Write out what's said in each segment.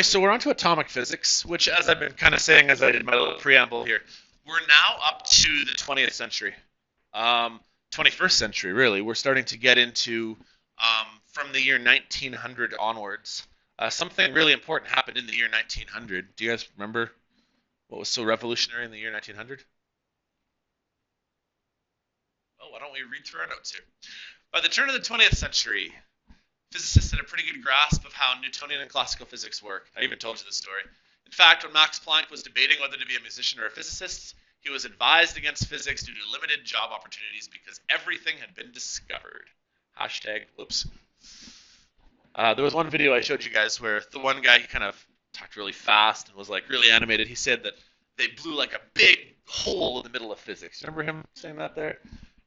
Anyway, so we're on to atomic physics, which, as I've been kind of saying as I did my little preamble here, we're now up to the 20th century, 21st century, really. We're starting to get into from the year 1900 onwards. Something really important happened in the year 1900. Do you guys remember what was so revolutionary in the year 1900? Well, why don't we read through our notes here? By the turn of the 20th century, physicists had a pretty good grasp of how Newtonian and classical physics work. I even told you this story. In fact, when Max Planck was debating whether to be a musician or a physicist, he was advised against physics due to limited job opportunities because everything had been discovered. Hashtag, whoops. There was one video I showed you guys where the one guy, he kind of talked really fast and was like really animated. He said that they blew like a big hole in the middle of physics. Remember him saying that there?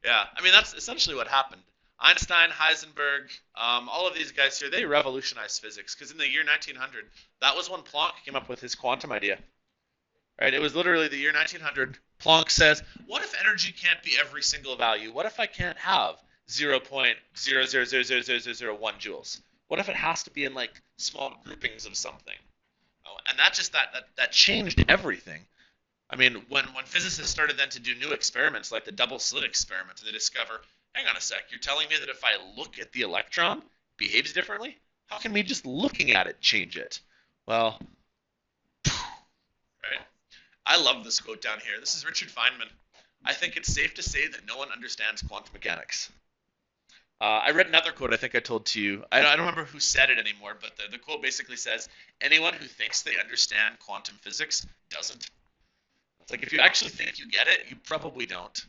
Yeah, I mean, that's essentially what happened. Einstein, Heisenberg, all of these guys here, they revolutionized physics because in the year 1900, that was when Planck came up with his quantum idea. Right? It was literally the year 1900. Planck says, what if energy can't be every single value? What if I can't have 0.0000001 joules? What if it has to be in like small groupings of something? Oh, and that changed everything. I mean, when physicists started then to do new experiments like the double slit experiment, they discover, hang on a sec, you're telling me that if I look at the electron, it behaves differently? How can me just looking at it change it? Well, right? I love this quote down here. This is Richard Feynman. I think it's safe to say that no one understands quantum mechanics. I read another quote I think I told to you. I don't remember who said it anymore, but the quote basically says, anyone who thinks they understand quantum physics doesn't. It's like if you actually think you get it, you probably don't.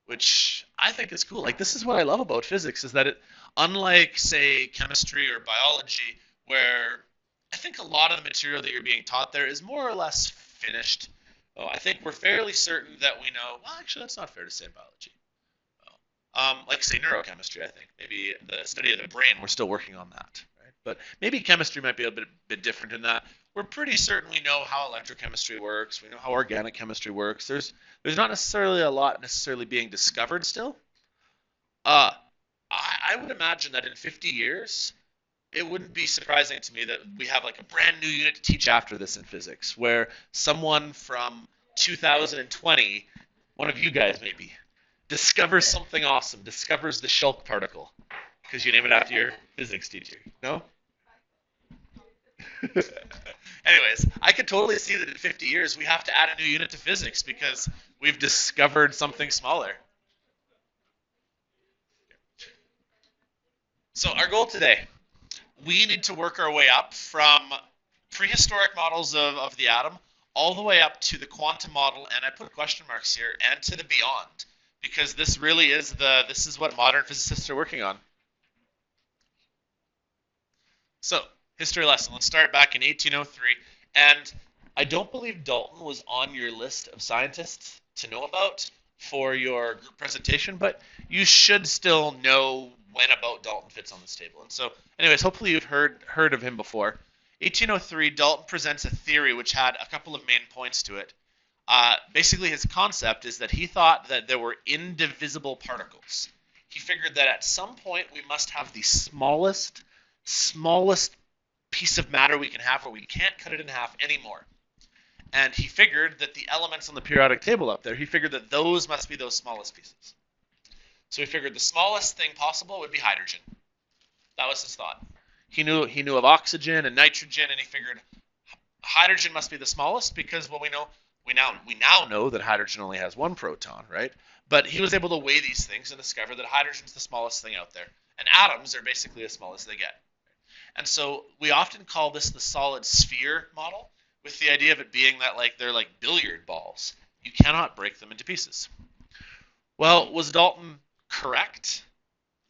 Which I think is cool. Like this is what I love about physics is that it, unlike say chemistry or biology, where I think a lot of the material that you're being taught there is more or less finished. Oh, I think we're fairly certain that we know. Well, actually, that's not fair to say in biology. Like say neurochemistry, I think maybe the study of the brain. We're still working on that, right? But maybe chemistry might be a bit different in that we're pretty certain we know how electrochemistry works. We know how organic chemistry works. There's not necessarily a lot necessarily being discovered still. Uh, I would imagine that in 50 years, it wouldn't be surprising to me that we have like a brand new unit to teach after this in physics, where someone from 2020, one of you guys maybe, discovers something awesome, discovers the Shulk particle, because you name it after your physics teacher. No? Anyways, I could totally see that in 50 years we have to add a new unit to physics because we've discovered something smaller. So our goal today, we need to work our way up from prehistoric models of the atom all the way up to the quantum model, and I put question marks here, and to the beyond, because this really is this is what modern physicists are working on. So, history lesson. Let's start back in 1803. And I don't believe Dalton was on your list of scientists to know about for your group presentation, but you should still know when about Dalton fits on this table. And so, anyways, hopefully you've heard of him before. 1803, Dalton presents a theory which had a couple of main points to it. Basically, his concept is that he thought that there were indivisible particles. He figured that at some point we must have the smallest piece of matter we can have where we can't cut it in half anymore. And he figured that the elements on the periodic table up there, he figured that those must be those smallest pieces. So he figured the smallest thing possible would be hydrogen. That was his thought. He knew of oxygen and nitrogen, and he figured hydrogen must be the smallest because, well, we now know that hydrogen only has one proton, right? But he was able to weigh these things and discover that hydrogen's the smallest thing out there. And atoms are basically as small as they get. And so we often call this the solid sphere model, with the idea of it being that they're like billiard balls. You cannot break them into pieces. Well, was Dalton correct?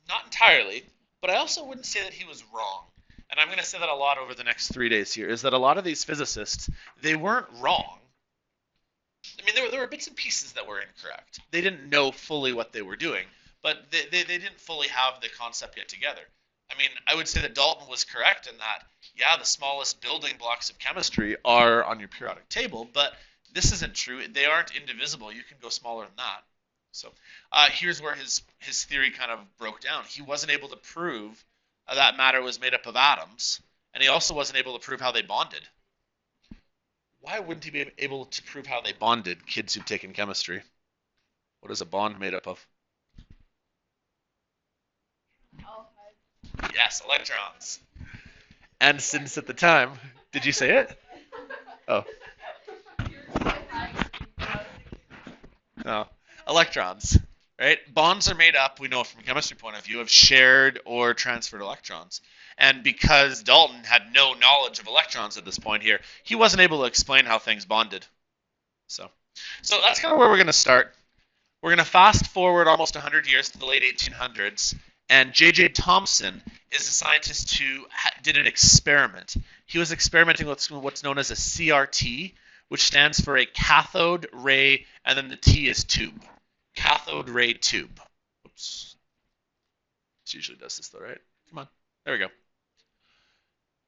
Not entirely, but I also wouldn't say that he was wrong. And I'm going to say that a lot over the next 3 days here, is that a lot of these physicists, they weren't wrong. I mean, there were bits and pieces that were incorrect. They didn't know fully what they were doing, but they didn't fully have the concept yet together. I mean, I would say that Dalton was correct in that, yeah, the smallest building blocks of chemistry are on your periodic table, but this isn't true. They aren't indivisible. You can go smaller than that. So here's where his theory kind of broke down. He wasn't able to prove that matter was made up of atoms, and he also wasn't able to prove how they bonded. Why wouldn't he be able to prove how they bonded, kids who've taken chemistry? What is a bond made up of? Yes, electrons. And since at the time, did you say it? Oh. No. Electrons, right? Bonds are made up, we know from a chemistry point of view, of shared or transferred electrons. And because Dalton had no knowledge of electrons at this point here, he wasn't able to explain how things bonded. So that's kind of where we're going to start. We're going to fast forward almost 100 years to the late 1800s, and J.J. Thomson is a scientist who did an experiment. He was experimenting with what's known as a CRT, which stands for a cathode ray, and then the T is tube. Cathode ray tube. Oops. This usually does this though, right? Come on. There we go.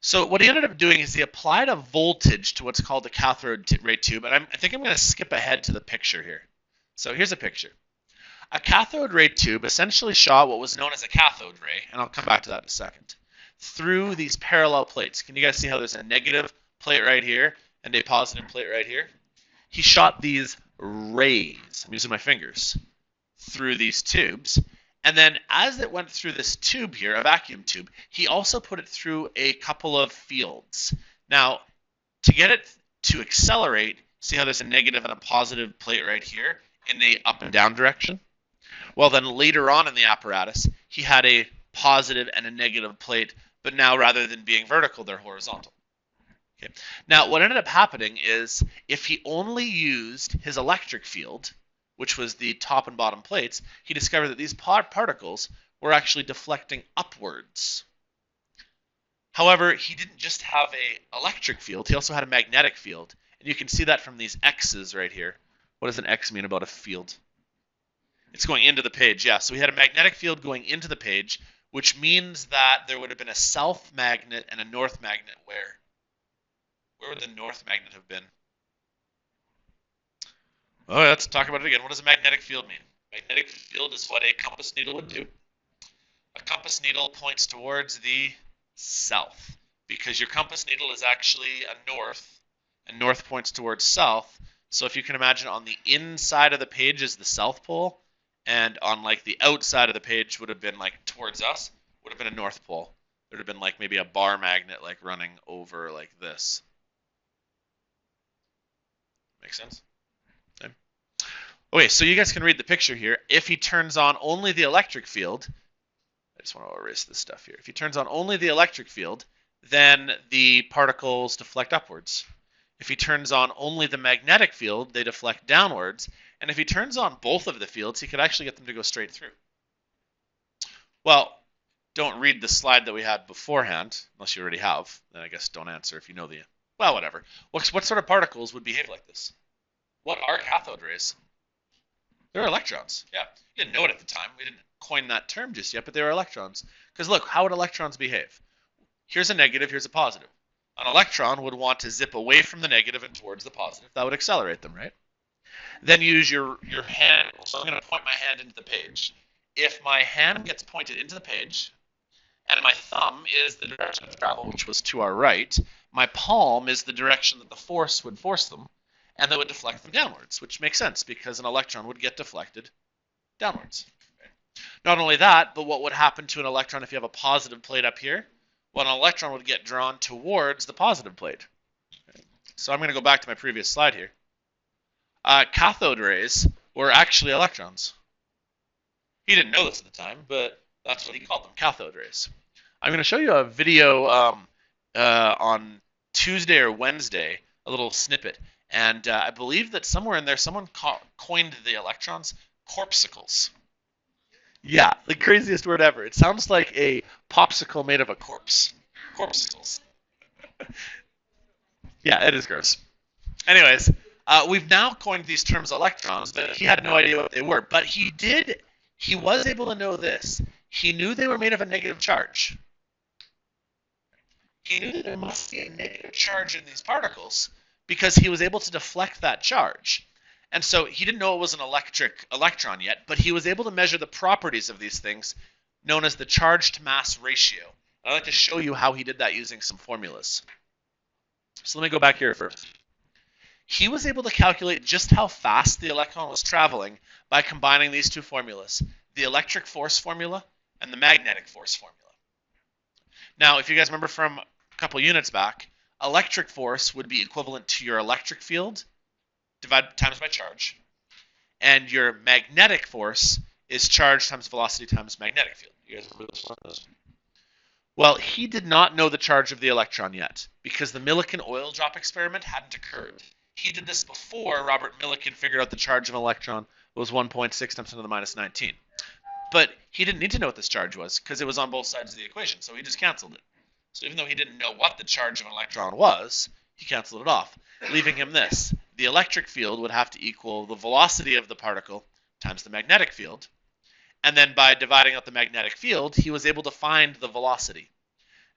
So what he ended up doing is he applied a voltage to what's called the cathode ray tube, and I think I'm going to skip ahead to the picture here. So here's a picture. A cathode ray tube essentially shot what was known as a cathode ray, and I'll come back to that in a second, through these parallel plates. Can you guys see how there's a negative plate right here and a positive plate right here? He shot these rays, I'm using my fingers, through these tubes. And then as it went through this tube here, a vacuum tube, he also put it through a couple of fields. Now, to get it to accelerate, see how there's a negative and a positive plate right here in the up and down direction? Well, then later on in the apparatus, he had a positive and a negative plate, but now rather than being vertical, they're horizontal. Okay. Now, what ended up happening is if he only used his electric field, which was the top and bottom plates, he discovered that these particles were actually deflecting upwards. However, he didn't just have an electric field, he also had a magnetic field. And you can see that from these X's right here. What does an X mean about a field? It's going into the page, yeah. So we had a magnetic field going into the page, which means that there would have been a south magnet and a north magnet where? Where would the north magnet have been? Oh, let's talk about it again. What does a magnetic field mean? Magnetic field is what a compass needle would do. A compass needle points towards the south because your compass needle is actually a north, and north points towards south. So if you can imagine, on the inside of the page is the south pole, and on like the outside of the page would have been like towards us, would have been a north pole. There would have been like maybe a bar magnet like running over like this. Make sense? Okay, so you guys can read the picture here. If he turns on only the electric field, I just want to erase this stuff here. If he turns on only the electric field, then the particles deflect upwards. If he turns on only the magnetic field, they deflect downwards. And if he turns on both of the fields, he could actually get them to go straight through. Well, don't read the slide that we had beforehand, unless you already have. Then I guess don't answer if you know the... Well, whatever. What sort of particles would behave like this? What are cathode rays? They're electrons. Yeah, you didn't know it at the time. We didn't coin that term just yet, but they were electrons. Because look, how would electrons behave? Here's a negative, here's a positive. An electron would want to zip away from the negative and towards the positive. That would accelerate them, right? Then use your hand. So I'm going to point my hand into the page. If my hand gets pointed into the page, and my thumb is the direction of travel, which was to our right, my palm is the direction that the force would force them, and that would deflect them downwards, which makes sense because an electron would get deflected downwards. Okay. Not only that, but what would happen to an electron if you have a positive plate up here? Well, an electron would get drawn towards the positive plate. Okay. So I'm going to go back to my previous slide here. Cathode rays were actually electrons. He didn't know this at the time, but that's what he called them, cathode rays. I'm going to show you a video on Tuesday or Wednesday, a little snippet. And I believe that somewhere in there, someone coined the electrons corpuscles. Yeah, the craziest word ever. It sounds like a popsicle made of a corpse. Corpuscles. Yeah, it is gross. Anyways, we've now coined these terms electrons, but he had no idea what they were. But he was able to know this. He knew they were made of a negative charge. He knew that there must be a negative charge in these particles, because he was able to deflect that charge. And so he didn't know it was an electron yet, but he was able to measure the properties of these things known as the charge to mass ratio. I'd like to show you how he did that using some formulas. So let me go back here first. He was able to calculate just how fast the electron was traveling by combining these two formulas, the electric force formula and the magnetic force formula. Now, if you guys remember from a couple units back, electric force would be equivalent to your electric field divided times by charge, and your magnetic force is charge times velocity times magnetic field. You guys remember this one? Well, he did not know the charge of the electron yet because the Millikan oil drop experiment hadn't occurred. He did this before Robert Millikan figured out the charge of an electron was 1.6 times 10 to the minus 19. But he didn't need to know what this charge was because it was on both sides of the equation, so he just canceled it. So even though he didn't know what the charge of an electron was, he canceled it off, leaving him this. The electric field would have to equal the velocity of the particle times the magnetic field. And then by dividing out the magnetic field, he was able to find the velocity.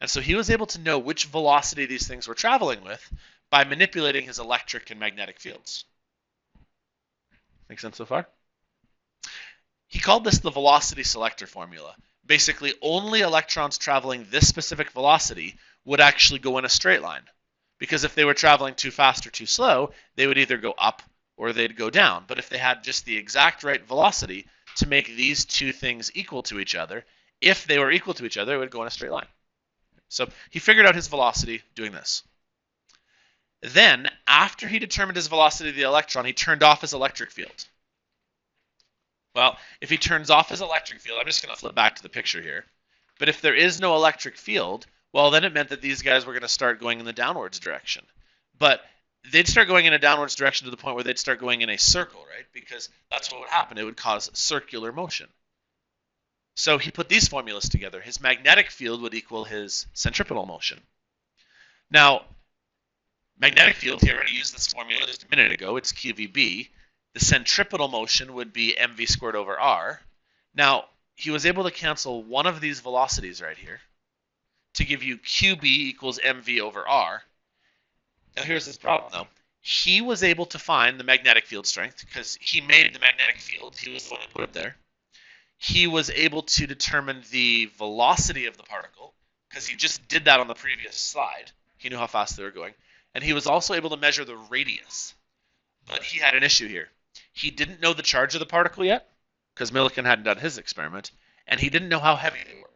And so he was able to know which velocity these things were traveling with by manipulating his electric and magnetic fields. Make sense so far? He called this the velocity selector formula. Basically, only electrons traveling this specific velocity would actually go in a straight line. Because if they were traveling too fast or too slow, they would either go up or they'd go down. But if they had just the exact right velocity to make these two things equal to each other, if they were equal to each other, it would go in a straight line. So he figured out his velocity doing this. Then, after he determined his velocity of the electron, he turned off his electric field. Well, if he turns off his electric field, I'm just going to flip back to the picture here. But if there is no electric field, well, then it meant that these guys were going to start going in the downwards direction. But they'd start going in a downwards direction to the point where they'd start going in a circle, right? Because that's what would happen. It would cause circular motion. So he put these formulas together. His magnetic field would equal his centripetal motion. Now, magnetic field, he already used this formula just a minute ago. It's QVB. The centripetal motion would be mv squared over r. Now, he was able to cancel one of these velocities right here to give you qb equals mv over r. Now, here's this problem, though. He was able to find the magnetic field strength because he made the magnetic field. He was the one who put it there. He was able to determine the velocity of the particle because he just did that on the previous slide. He knew how fast they were going. And he was also able to measure the radius. But he had an issue here. He didn't know the charge of the particle yet because Millikan hadn't done his experiment, and he didn't know how heavy they were.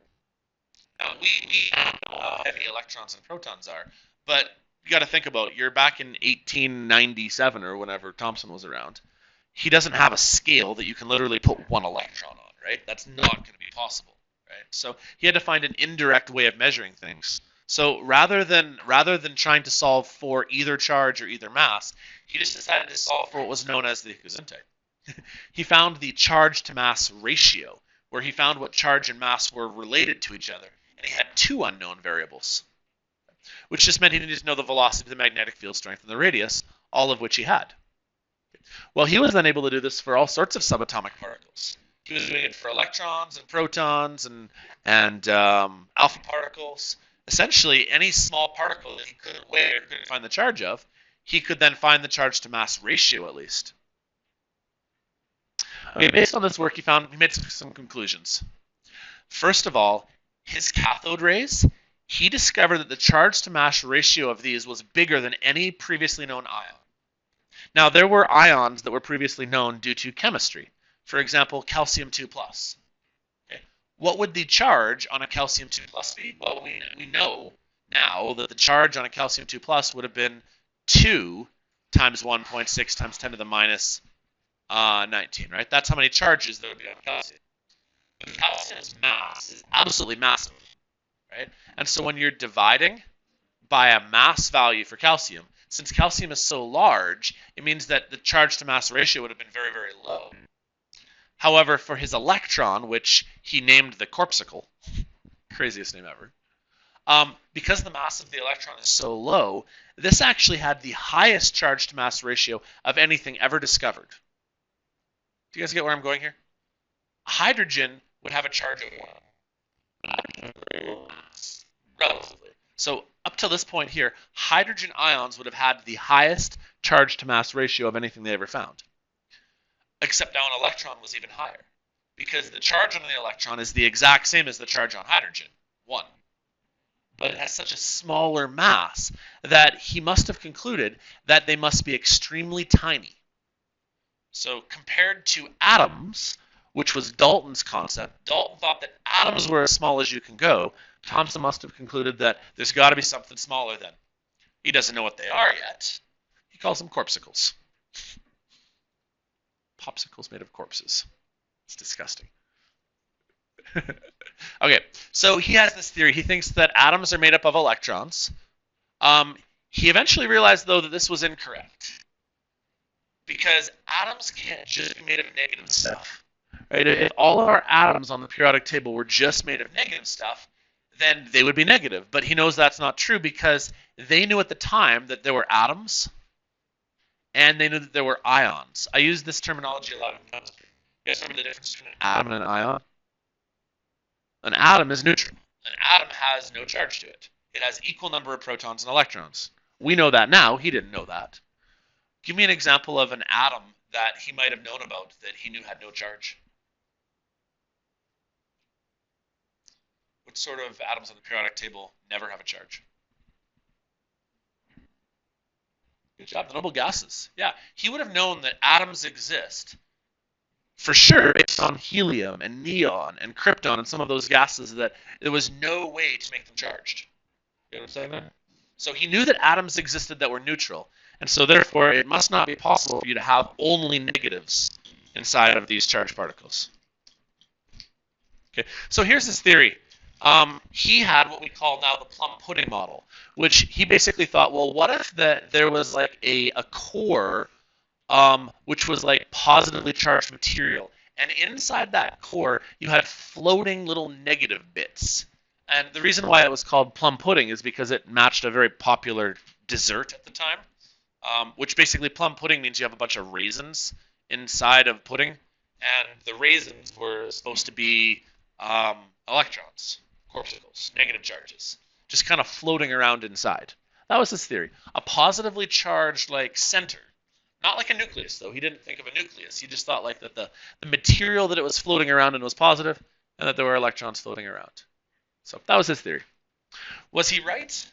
Now, we know how heavy electrons and protons are, but you got to think about it. You're back in 1897 or whenever Thomson was around. He doesn't have a scale that you can literally put one electron on, right? That's not going to be possible, right? So he had to find an indirect way of measuring things. So rather than trying to solve for either charge or either mass, he just decided to solve for what was known as the Gesundheit. He found the charge to mass ratio, where he found what charge and mass were related to each other, and he had two unknown variables, which just meant he needed to know the velocity, the magnetic field strength, and the radius, all of which he had. Well, he was then able to do this for all sorts of subatomic particles. He was doing it for electrons and protons and alpha particles. Essentially, any small particle that he couldn't weigh or couldn't find the charge of, he could then find the charge to mass ratio at least. Okay, based on this work, he made some conclusions. First of all, his cathode rays, he discovered that the charge to mass ratio of these was bigger than any previously known ion. Now, there were ions that were previously known due to chemistry. For example, calcium 2+. What would the charge on a calcium 2+ be? Well, we know now that the charge on a calcium 2+ would have been 2 times 1.6 times 10 to the minus 19, right? That's how many charges there would be on calcium. But calcium's mass is absolutely massive, right? And so when you're dividing by a mass value for calcium, since calcium is so large, it means that the charge to mass ratio would have been very, very low. However, for his electron, which he named the corpuscle, craziest name ever, because the mass of the electron is so low, this actually had the highest charge to mass ratio of anything ever discovered. Do you guys get where I'm going here? Hydrogen would have a charge of 1. Relatively. So up to this point here, hydrogen ions would have had the highest charge to mass ratio of anything they ever found. Except now an electron was even higher, because the charge on the electron is the exact same as the charge on hydrogen, 1. but it has such a smaller mass that he must have concluded that they must be extremely tiny. So compared to atoms, which was Dalton's concept, Dalton thought that atoms were as small as you can go. Thomson must have concluded that there's got to be something smaller then. He doesn't know what they are yet. He calls them corpuscles. Popsicles made of corpses. It's disgusting. Okay, so he has this theory. He thinks that atoms are made up of electrons. He eventually realized, though, that this was incorrect. Because atoms can't just be made of negative stuff. Right? If all of our atoms on the periodic table were just made of negative stuff, then they would be negative. But he knows that's not true because they knew at the time that there were atoms and they knew that there were ions. I use this terminology a lot in chemistry. You guys remember the difference between an atom and an ion? An atom is neutral. An atom has no charge to it. It has equal number of protons and electrons. We know that now. He didn't know that. Give me an example of an atom that he might have known about that he knew had no charge. What sort of atoms on the periodic table never have a charge? Good job. The noble gases. Yeah, he would have known that atoms exist for sure based on helium and neon and krypton and some of those gases that there was no way to make them charged. You know what I'm saying there? So he knew that atoms existed that were neutral, and so therefore it must not be possible for you to have only negatives inside of these charged particles. Okay, so here's his theory. He had what we call now the plum pudding model, which he basically thought, well, what if there was like a core which was like positively charged material, and inside that core you had floating little negative bits. And the reason why it was called plum pudding is because it matched a very popular dessert at the time, which basically plum pudding means you have a bunch of raisins inside of pudding, and the raisins were supposed to be electrons, corpuscles, negative charges, just kind of floating around inside. That was his theory. A positively charged like center. Not like a nucleus, though. He didn't think of a nucleus. He just thought like that the material that it was floating around in was positive, and that there were electrons floating around. So that was his theory. Was he right?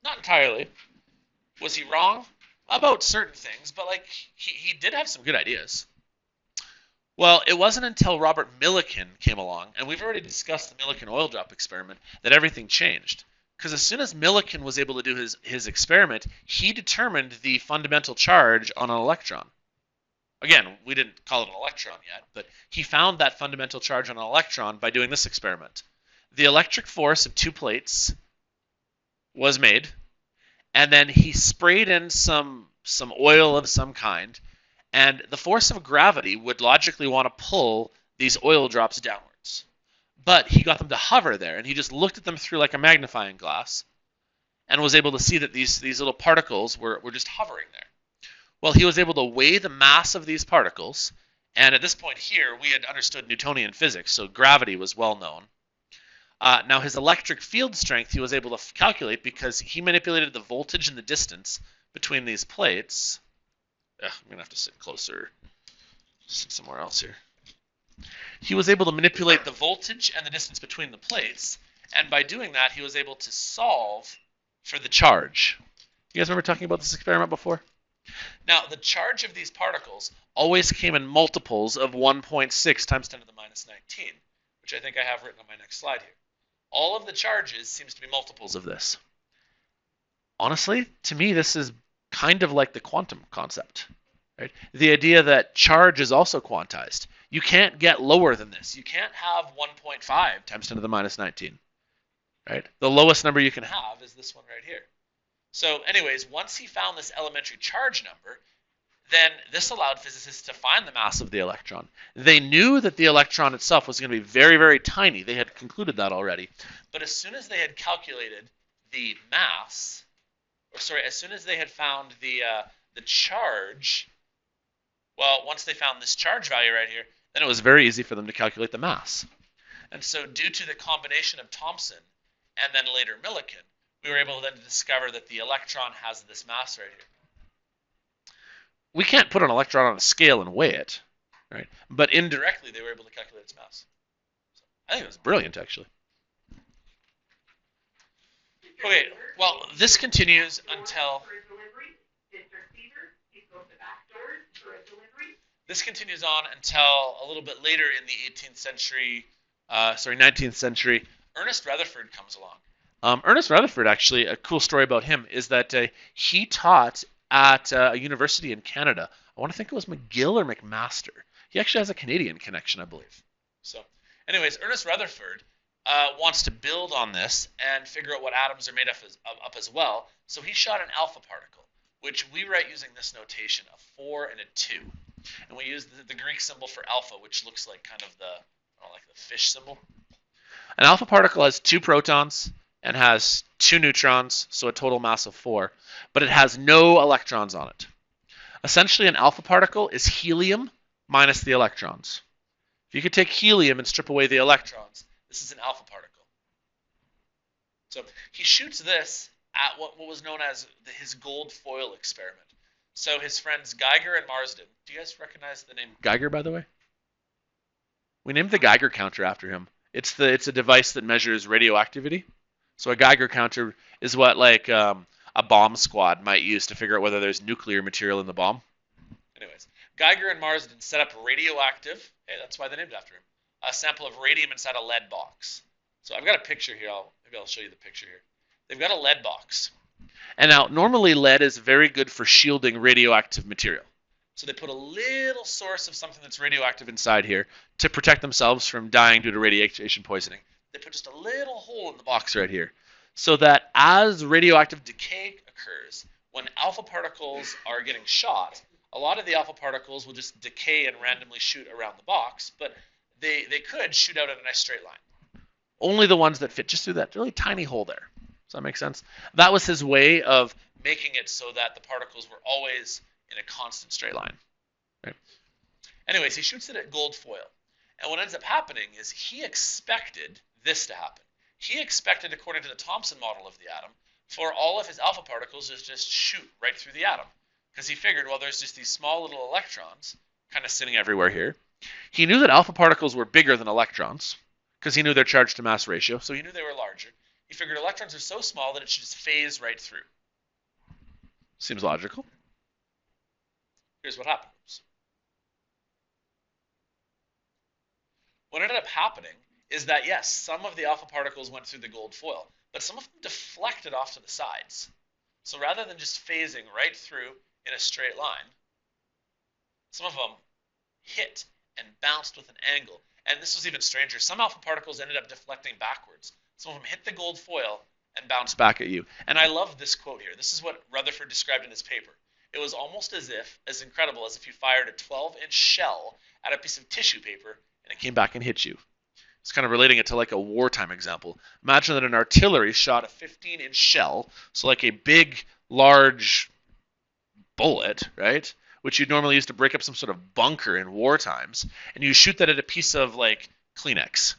Not entirely. Was he wrong? About certain things, but like he did have some good ideas. Well, it wasn't until Robert Millikan came along, and we've already discussed the Millikan oil drop experiment, that everything changed. Because as soon as Millikan was able to do his experiment, he determined the fundamental charge on an electron. Again, we didn't call it an electron yet, but he found that fundamental charge on an electron by doing this experiment. The electric force of two plates was made, and then he sprayed in some oil of some kind, and the force of gravity would logically want to pull these oil drops downwards. But he got them to hover there, and he just looked at them through like a magnifying glass and was able to see that these little particles were just hovering there. Well, he was able to weigh the mass of these particles, and at this point here, we had understood Newtonian physics, so gravity was well known. Now, his electric field strength he was able to calculate because he manipulated the voltage and the distance between these plates. I'm going to have to sit closer, sit somewhere else here. He was able to manipulate the voltage and the distance between the plates, and by doing that, he was able to solve for the charge. You guys remember talking about this experiment before? Now, the charge of these particles always came in multiples of 1.6 times 10 to the minus 19, which I think I have written on my next slide here. All of the charges seems to be multiples of this. Honestly, to me, this is kind of like the quantum concept. Right? The idea that charge is also quantized. You can't get lower than this. You can't have 1.5 times 10 to the minus 19. Right? The lowest number you can have is this one right here. So anyways, once he found this elementary charge number, then this allowed physicists to find the mass of the electron. They knew that the electron itself was going to be very, very tiny. They had concluded that already. But as soon as they had calculated the mass, as soon as they had found the charge, well, once they found this charge value right here, then it was very easy for them to calculate the mass. And so due to the combination of Thomson and then later Millikan, we were able then to discover that the electron has this mass right here. We can't put an electron on a scale and weigh it, right? But indirectly, they were able to calculate its mass. So I think it was brilliant, actually. Okay, well, this continues until... This continues on until a little bit later in the 18th century, 19th century, Ernest Rutherford comes along. Ernest Rutherford, actually, a cool story about him is that he taught at a university in Canada. I want to think it was McGill or McMaster. He actually has a Canadian connection, I believe. So, anyways, Ernest Rutherford wants to build on this and figure out what atoms are made up as well. So he shot an alpha particle, which we write using this notation, a 4 and a 2. And we use the Greek symbol for alpha, which looks like kind of like the fish symbol. An alpha particle has 2 protons and has 2 neutrons, so a total mass of 4, but it has no electrons on it. Essentially, an alpha particle is helium minus the electrons. If you could take helium and strip away the electrons, this is an alpha particle. So he shoots this at what was known as his gold foil experiment. So his friends Geiger and Marsden. Do you guys recognize the name Geiger, by the way? We named the Geiger counter after him. It's a device that measures radioactivity. So a Geiger counter is what a bomb squad might use to figure out whether there's nuclear material in the bomb. Anyways, Geiger and Marsden set up radioactive. Hey, that's why they named after him. A sample of radium inside a lead box. So I've got a picture here. Maybe I'll show you the picture here. They've got a lead box. And now, normally lead is very good for shielding radioactive material. So they put a little source of something that's radioactive inside here to protect themselves from dying due to radiation poisoning. They put just a little hole in the box right here so that as radioactive decay occurs, when alpha particles are getting shot, a lot of the alpha particles will just decay and randomly shoot around the box, but they could shoot out in a nice straight line. Only the ones that fit just through that really tiny hole there. Does that make sense? That was his way of making it so that the particles were always in a constant straight line. Right? Anyways, he shoots it at gold foil. And what ends up happening is he expected this to happen. He expected, according to the Thomson model of the atom, for all of his alpha particles to just shoot right through the atom. Because he figured, well, there's just these small little electrons kind of sitting everywhere here. He knew that alpha particles were bigger than electrons because he knew their charge to mass ratio, so he knew they were larger. He figured electrons are so small that it should just phase right through. Seems logical. Here's what happens. What ended up happening is that, yes, some of the alpha particles went through the gold foil, but some of them deflected off to the sides. So rather than just phasing right through in a straight line, some of them hit and bounced with an angle. And this was even stranger. Some alpha particles ended up deflecting backwards. Some of them hit the gold foil and bounced back at you. And I love this quote here. This is what Rutherford described in his paper. It was almost as incredible as if you fired a 12-inch shell at a piece of tissue paper and it came back and hit you. It's kind of relating it to like a wartime example. Imagine that an artillery shot a 15-inch shell, so like a big, large bullet, right? Which you'd normally use to break up some sort of bunker in war times, and you shoot that at a piece of like Kleenex.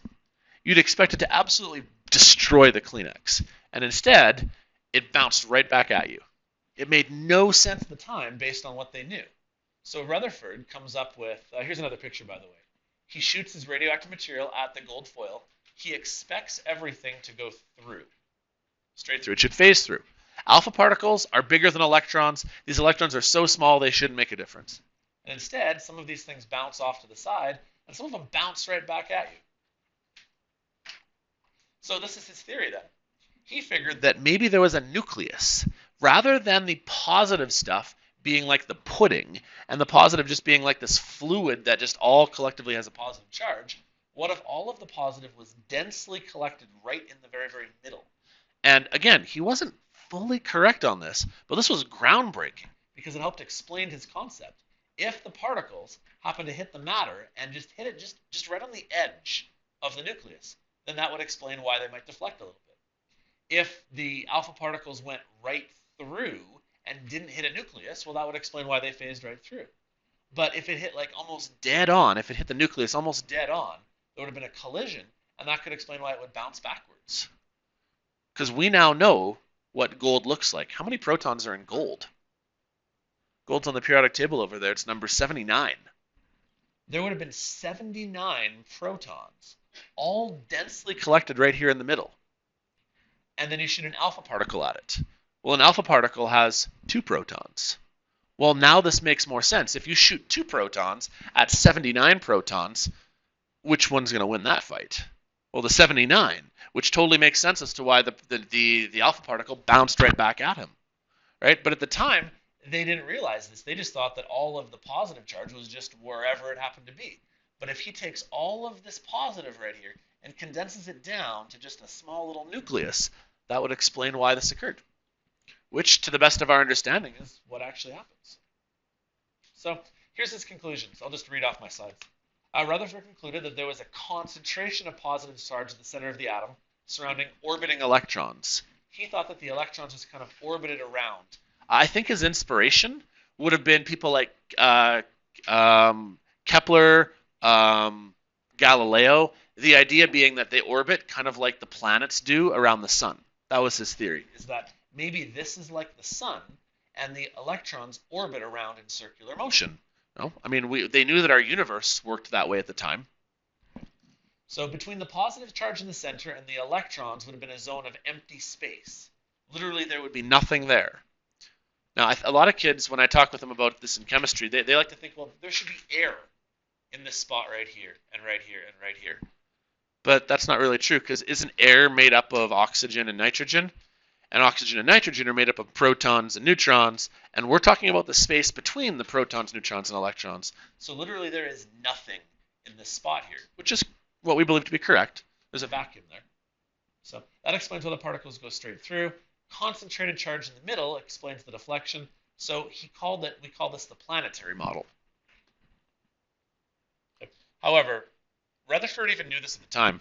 You'd expect it to absolutely destroy the Kleenex, and instead, it bounced right back at you. It made no sense at the time based on what they knew. So Rutherford comes up with, here's another picture by the way. He shoots his radioactive material at the gold foil. He expects everything to go through, straight through. It should phase through. Alpha particles are bigger than electrons. These electrons are so small they shouldn't make a difference. And instead, some of these things bounce off to the side, and some of them bounce right back at you. So this is his theory then. He figured that maybe there was a nucleus. Rather than the positive stuff being like the pudding, and the positive just being like this fluid that just all collectively has a positive charge, what if all of the positive was densely collected right in the very, very middle? And again, he wasn't fully correct on this, but this was groundbreaking because it helped explain his concept. If the particles happen to hit the matter and just hit it just right on the edge of the nucleus, then that would explain why they might deflect a little bit. If the alpha particles went right through and didn't hit a nucleus, well, that would explain why they phased right through. But if it hit like almost dead on, if it hit the nucleus almost dead on, there would have been a collision, and that could explain why it would bounce backwards. Because we now know what gold looks like. How many protons are in gold? Gold's on the periodic table over there. It's number 79. There would have been 79 protons, all densely collected right here in the middle. and then you shoot an alpha particle at it. Well, an alpha particle has 2 protons. Well, now this makes more sense. If you shoot 2 protons at 79 protons, which one's going to win that fight? Well, the 79, which totally makes sense as to why the alpha particle bounced right back at him, right? But at the time, they didn't realize this. They just thought that all of the positive charge was just wherever it happened to be. But if he takes all of this positive right here and condenses it down to just a small little nucleus, that would explain why this occurred, which, to the best of our understanding, is what actually happens. So here's his conclusions. I'll just read off my slides. Rutherford concluded that there was a concentration of positive charge at the center of the atom surrounding orbiting electrons. He thought that the electrons just kind of orbited around. I think his inspiration would have been people like Kepler, Galileo, the idea being that they orbit kind of like the planets do around the sun. That was his theory, is that maybe this is like the sun and the electrons orbit around in circular motion. No? I mean, they knew that our universe worked that way at the time. So between the positive charge in the center and the electrons would have been a zone of empty space. Literally, there would be nothing there. Now, a lot of kids, when I talk with them about this in chemistry, they like to think, well, there should be air in this spot right here, and right here, and right here. But that's not really true, because isn't air made up of oxygen and nitrogen? And oxygen and nitrogen are made up of protons and neutrons, and we're talking about the space between the protons, neutrons, and electrons. So literally there is nothing in this spot here, which is what we believe to be correct. There's a vacuum there. So that explains why the particles go straight through. Concentrated charge in the middle explains the deflection. So we call this the planetary model. Okay. However, Rutherford even knew this at the time.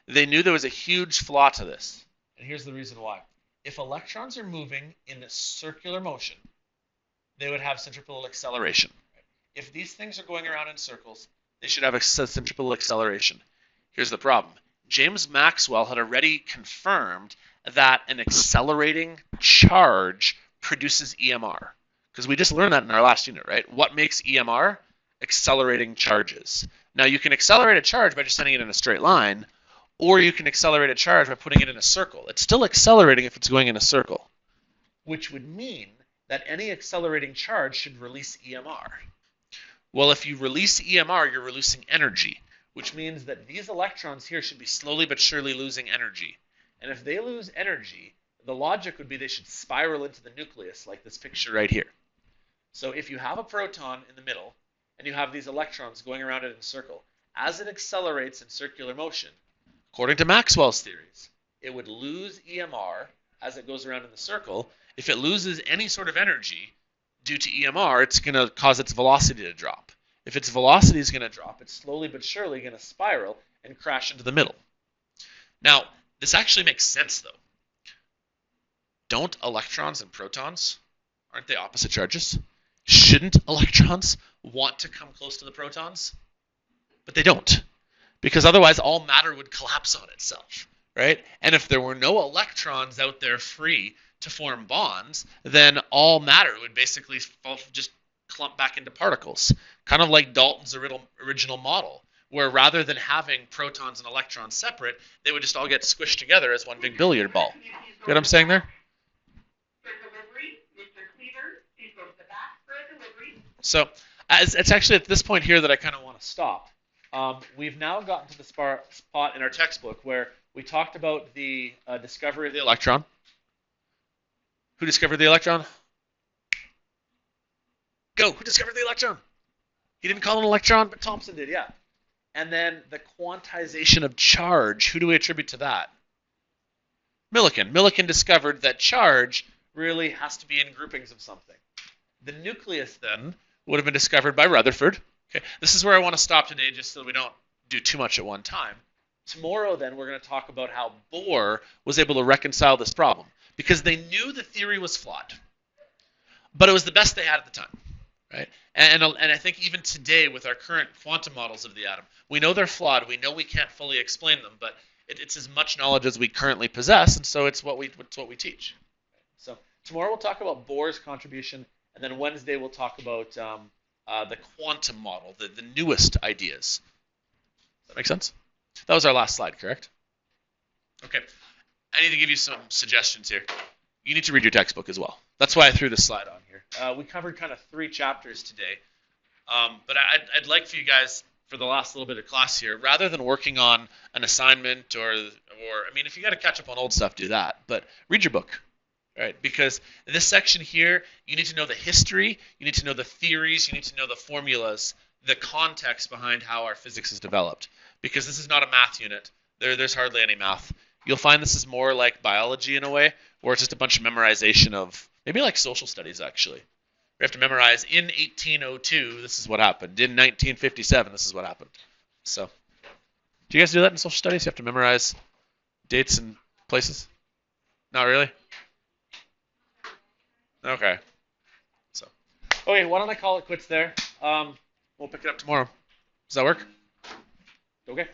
They knew there was a huge flaw to this, and here's the reason why. If electrons are moving in a circular motion, they would have centripetal acceleration. If these things are going around in circles, they should have a centripetal acceleration. Here's the problem. James Maxwell had already confirmed that an accelerating charge produces EMR. Because we just learned that in our last unit, right? What makes EMR? Accelerating charges. Now, you can accelerate a charge by just sending it in a straight line, or you can accelerate a charge by putting it in a circle. It's still accelerating if it's going in a circle, which would mean that any accelerating charge should release EMR. Well, if you release EMR, you're releasing energy, which means that these electrons here should be slowly but surely losing energy. And if they lose energy, the logic would be they should spiral into the nucleus, like this picture right here. So if you have a proton in the middle, and you have these electrons going around it in a circle, as it accelerates in circular motion, according to Maxwell's theories, it would lose EMR as it goes around in the circle. If it loses any sort of energy due to EMR, it's going to cause its velocity to drop. If its velocity is going to drop, it's slowly but surely going to spiral and crash into the middle. Now, this actually makes sense, though. Don't electrons and protons, aren't they opposite charges? Shouldn't electrons want to come close to the protons? But they don't, because otherwise all matter would collapse on itself, right? And if there were no electrons out there free to form bonds, then all matter would basically just clump back into particles, kind of like Dalton's original model, where rather than having protons and electrons separate, they would just all get squished together as one big billiard ball. You get what I'm saying there? So it's actually at this point here that I kind of want to stop. We've now gotten to the spot in our textbook where we talked about the discovery of the electron. Who discovered the electron? Go. Who discovered the electron? He didn't call it an electron, but Thomson did, yeah. And then the quantization of charge. Who do we attribute to that? Millikan. Millikan discovered that charge really has to be in groupings of something. The nucleus, then, would have been discovered by Rutherford. Okay, this is where I want to stop today just so we don't do too much at one time. Tomorrow, then, we're going to talk about how Bohr was able to reconcile this problem, because they knew the theory was flawed, but it was the best they had at the time, right? And I think even today, with our current quantum models of the atom, we know they're flawed. We know we can't fully explain them, but it's as much knowledge as we currently possess, and so it's what we teach. So tomorrow we'll talk about Bohr's contribution, and then Wednesday we'll talk about the quantum model, the newest ideas. Does that make sense? That was our last slide, correct? Okay. I need to give you some suggestions here. You need to read your textbook as well. That's why I threw this slide on here. We covered kind of 3 chapters today. But I'd like for you guys, for the last little bit of class here, rather than working on an assignment or I mean, if you got to catch up on old stuff, do that. But read your book, right? Because in this section here, you need to know the history, you need to know the theories, you need to know the formulas, the context behind how our physics is developed. Because this is not a math unit. There's hardly any math. You'll find this is more like biology in a way, where it's just a bunch of memorization of, maybe like social studies, actually. We have to memorize in 1802, this is what happened. In 1957, this is what happened. So, do you guys do that in social studies? You have to memorize dates and places? Not really? Okay. So, okay, why don't I call it quits there? We'll pick it up tomorrow. Does that work? Okay.